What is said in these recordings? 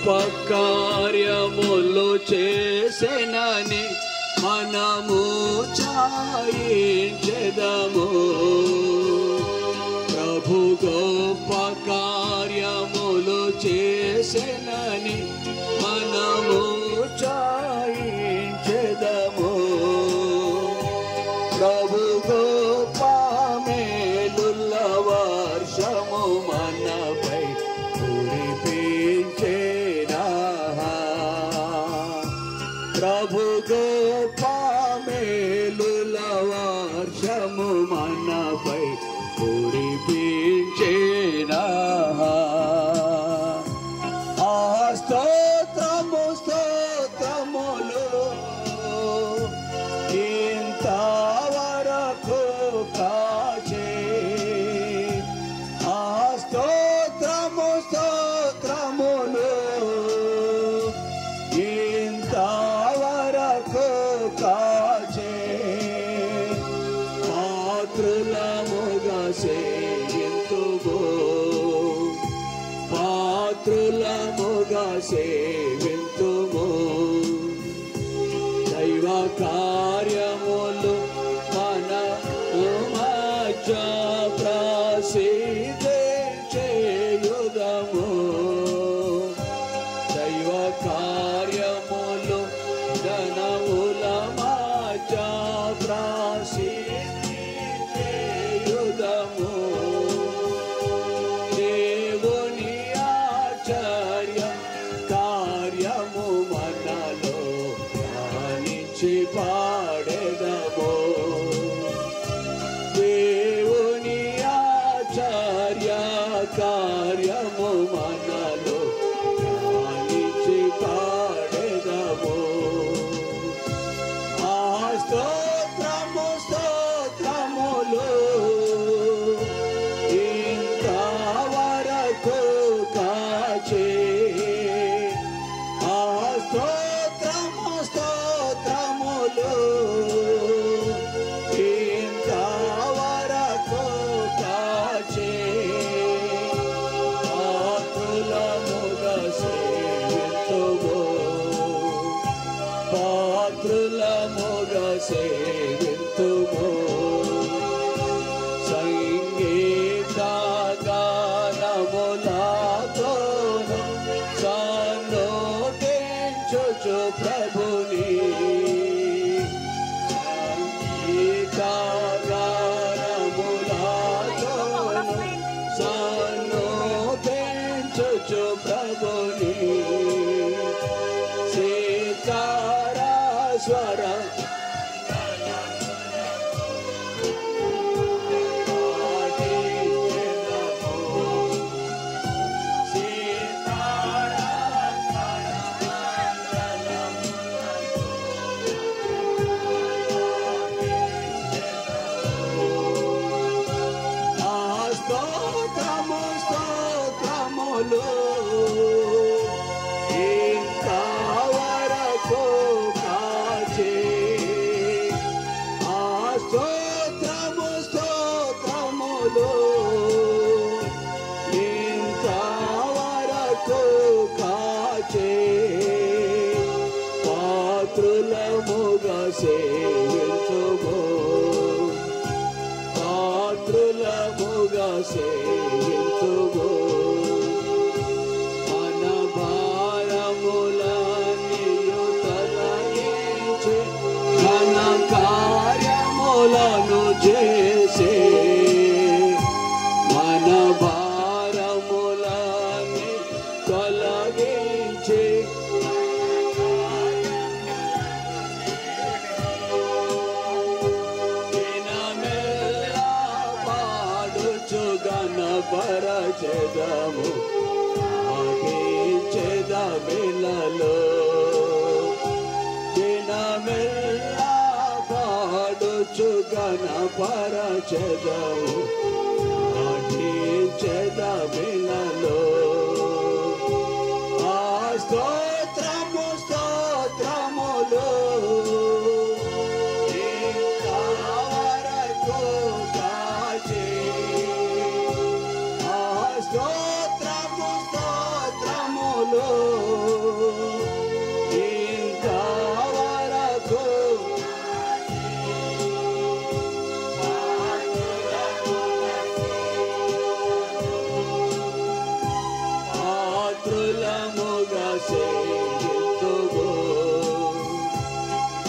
గొప్ప కార్యములు చేసెనని మనము చాయించెదము. ప్రభు గొప్ప కార్యములు చేసెనని మనము చాయించెదము. ప్రభు గొప్ప మేలుల వర్షము మనపై కురిపించెనా. ప్రభు గొప్ప మేలుల వర్షము మనపై కురిపించెనా. ఆ స్తోత్రము స్తోత్రములు ఇంతవరకు కాచే. ఆ స్తోత్రము స్తోత్రములు ఇంతవరకు కాచే. పాత్రులముగా సేవింతుము, పాత్రులముగా సేవింతుము. దైవ కార్యములు మన మధ్య ప్రసిద్ధించెయుదము. దైవ కార్యములు జనముల మధ్య ప్రసిద్ధించెయుదము. దేవుని ఆశ్చర్య కార్యము మనలో ధ్యానించి పాడెదము. దేవుని ఆశ్చర్య కార్యము మనలో ధ్యానించి పాడెదము. ఆ స్తోత్రము స్తోత్రములు ఇంతవరకు కాచే. ఆ స్తోత్రము స్తోత్రములు ఇంతవరకు కాచే. పాత్రులముగా సేవింతుము, పాత్రులముగా సేవింతుము. సంగీత గానములతోను సన్నుతించుచు ప్రభుని. సంగీత గానములతోను సన్నుతించుచు ప్రభుని. సీతార స్వర స్తోత్రము స్తోత్రములు ఇంతవరకు కాచే. ఆ స్తోత్రము స్తోత్రములు ఇంతవరకు కాచే. పాత్రులముగా సేవింతుము, పాత్రులముగా సేవింతుము. మన భారములన్నీయు తొలగించి ఘన కార్యములను చేసే. మన భారములన్నీ తొలగించి గణపరచెదము, ఆడించెదమిలలో. దినమెల్లా పాడుచు గణపరచెదము, ఆడించెదమిలలో. ఆ స్తోత్రము స్తోత్రములు ఇంతవరకు కాచే. స్తోత్రము స్తోత్రములు సేవింతుము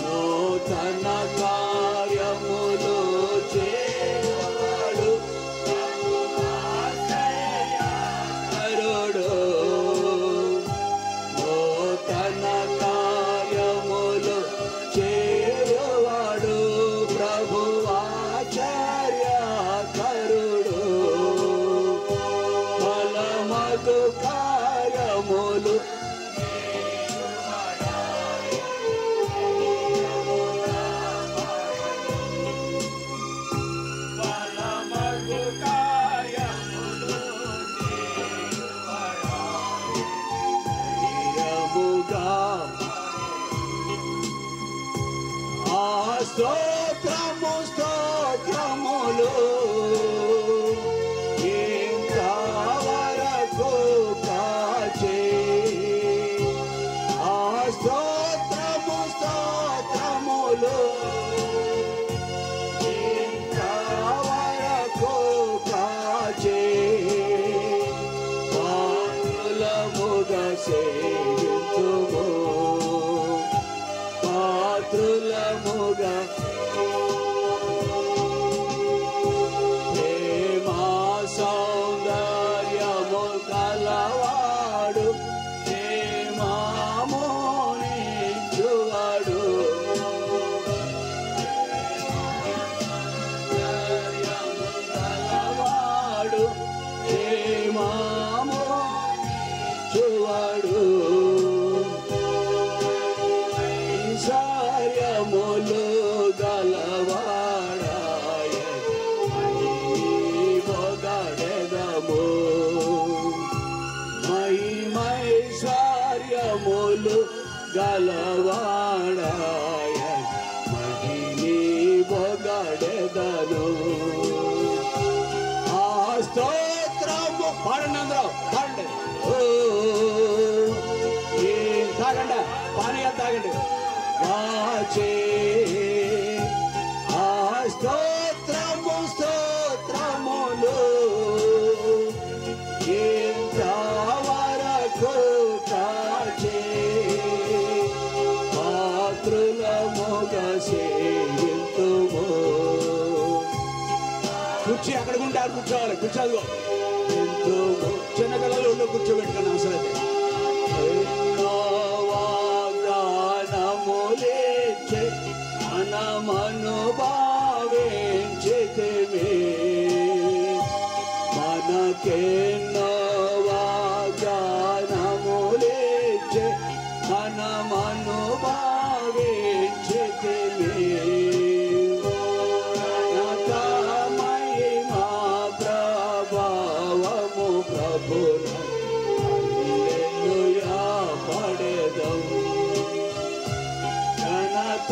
నూతన కార్యములు చేయువాడు కరుడు నూతన కార్యములు చేయువాడు ప్రభువాచార్య కరుడు బలమగు కార్యములు స్తోత్రము స్తోత్రములు ఇంతవరకు కాచే ఆ స్తోత్రము స్తోత్రములు ఇంతవరకు కాచే పాత్రులముగా సేవింతుము పాత్రులముగా ప్రేమా సౌందర్యము కలవాడు ప్రేమామోనించువాడు కలవాడు ప్రేమామోనించువాడు ఐశ్వర్యములు గలవాడాయ పొగడెదము మహిమైశ్వర్యములు గలవాడాయ మహిని పొగడెదను ఆ స్తోత్రము పాడండి అందరూ పాడండి తాగండి పానీయాలు తాగండి వాచే ఆ స్తోత్రము స్తోత్రములు ఇంతవరకు కాచే పాత్రులముగా సేవింతుము కుర్చీ అక్కడ ఉంటారు కూర్చోవాలి కూర్చోదు ఎంతుము చిన్నపిల్లలు ఉండి కూర్చోబెట్టుకుని అవసరం అయితే వాగ్దానములిచ్చే మనమను భావించితిమి మనకెన్నో వాగ్దానములిచ్చే మనమను భావించితిమి మహిమా ప్రభావము ప్రభున హల్లెలూయా పడెదం ఘనత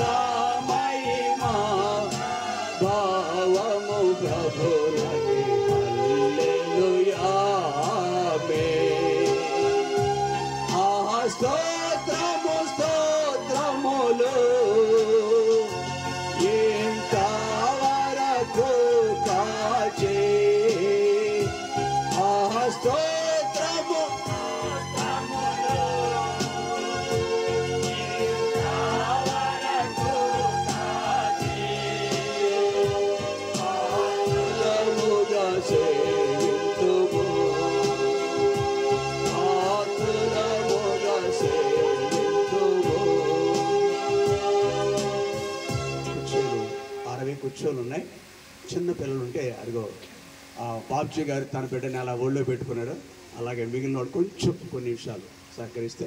మహిమా భావము ప్రభునకి హల్లెలూయా ఆమేన్ ఆ స్తోత్రము స్తోత్రములు ఇంతవరకు కాచే ఆ స్తోత్రము పాత్రులముగా సేవింతుము పాత్రులముగా సేవింతుము కుర్చీలు ఉన్నాయి చిన్న పిల్లలు ఉంటే అదిగో బాబ్జీ గారు తన బిడ్డని అలా ఒళ్ళో పెట్టుకున్నాడు అలాగే మిగిలిన వాడు కొంచెం కొన్ని నిమిషాలు సహకరిస్తే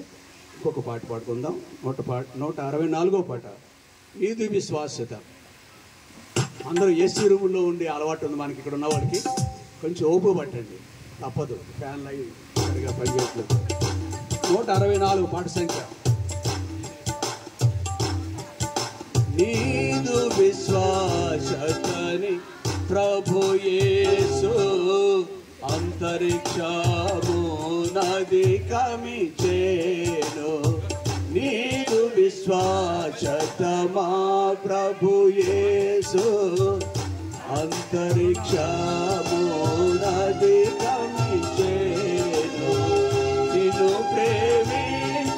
ఇంకొక పాట పాడుకుందాం 164వ పాట నీదు విశ్వాస్యత అందరూ ఏసీ రూముల్లో ఉండే అలవాటు ఉంది మనకి ఇక్కడ ఉన్న వాడికి కొంచెం ఓపు పట్టండి తప్పదు ఫ్యాన్లు అవి సరిగా పనిచేయట్లేదు 164 పాట సంఖ్య నీదు విశ్వాసతని ప్రభు యేసు అంతరిక్షము నది కమిచేను నీదు విశ్వాసత మా ప్రభు యేసు అంతరిక్షము నది కమిచేను నిన్ను ప్రేమించు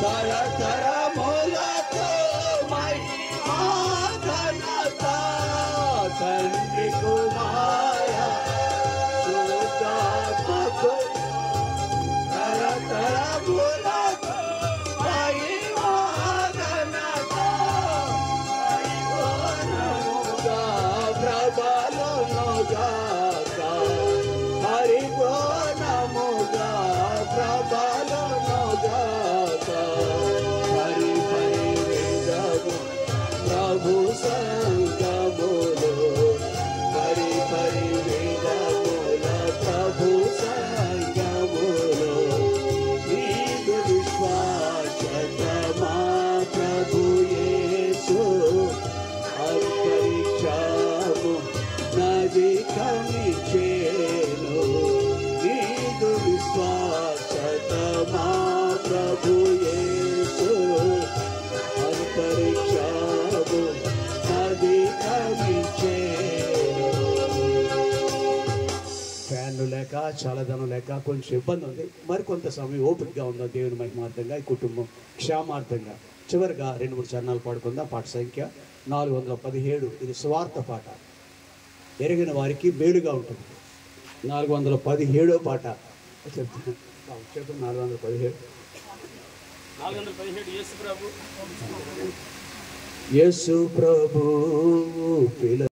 తరతరములకు మహిమా ఘనత తండ్రి కుమార శుద్ధాత్మకు తరతరములకు మహిమా ఘనత పరిపూర్ణముగా ప్రబలునుగాక పరిపూర్ణముగా ప్రబలునుగాక పరి పరివేదము ప్రభు సంగములో పరి పరివేదముల ప్రభు సంగములో నీకు విశ్వాసమా ప్రభు యేసు అంతరిక్షము నది కమిచేను నీకు విశ్వాసమా ప్రభు యేసు అంతరిక్షము నది కమిచేను. ఫ్యాన్లు లేక చల్లదనం లేక కొంచెం ఇబ్బంది ఉంది. మరికొంత సమయం ఓపికగా ఉందా దేవుని మహిమార్థంగా ఈ కుటుంబం క్షేమార్థంగా. చివరిగా 2-3 చరణాలు పాడుకుందాం. పాట సంఖ్య 417. ఇది స్వార్థ పాట. ఎరిగిన వారికి మేలుగా ఉంటుంది. 417వ పాట చెప్తాను. 417 యేసు ప్రభు పిల్ల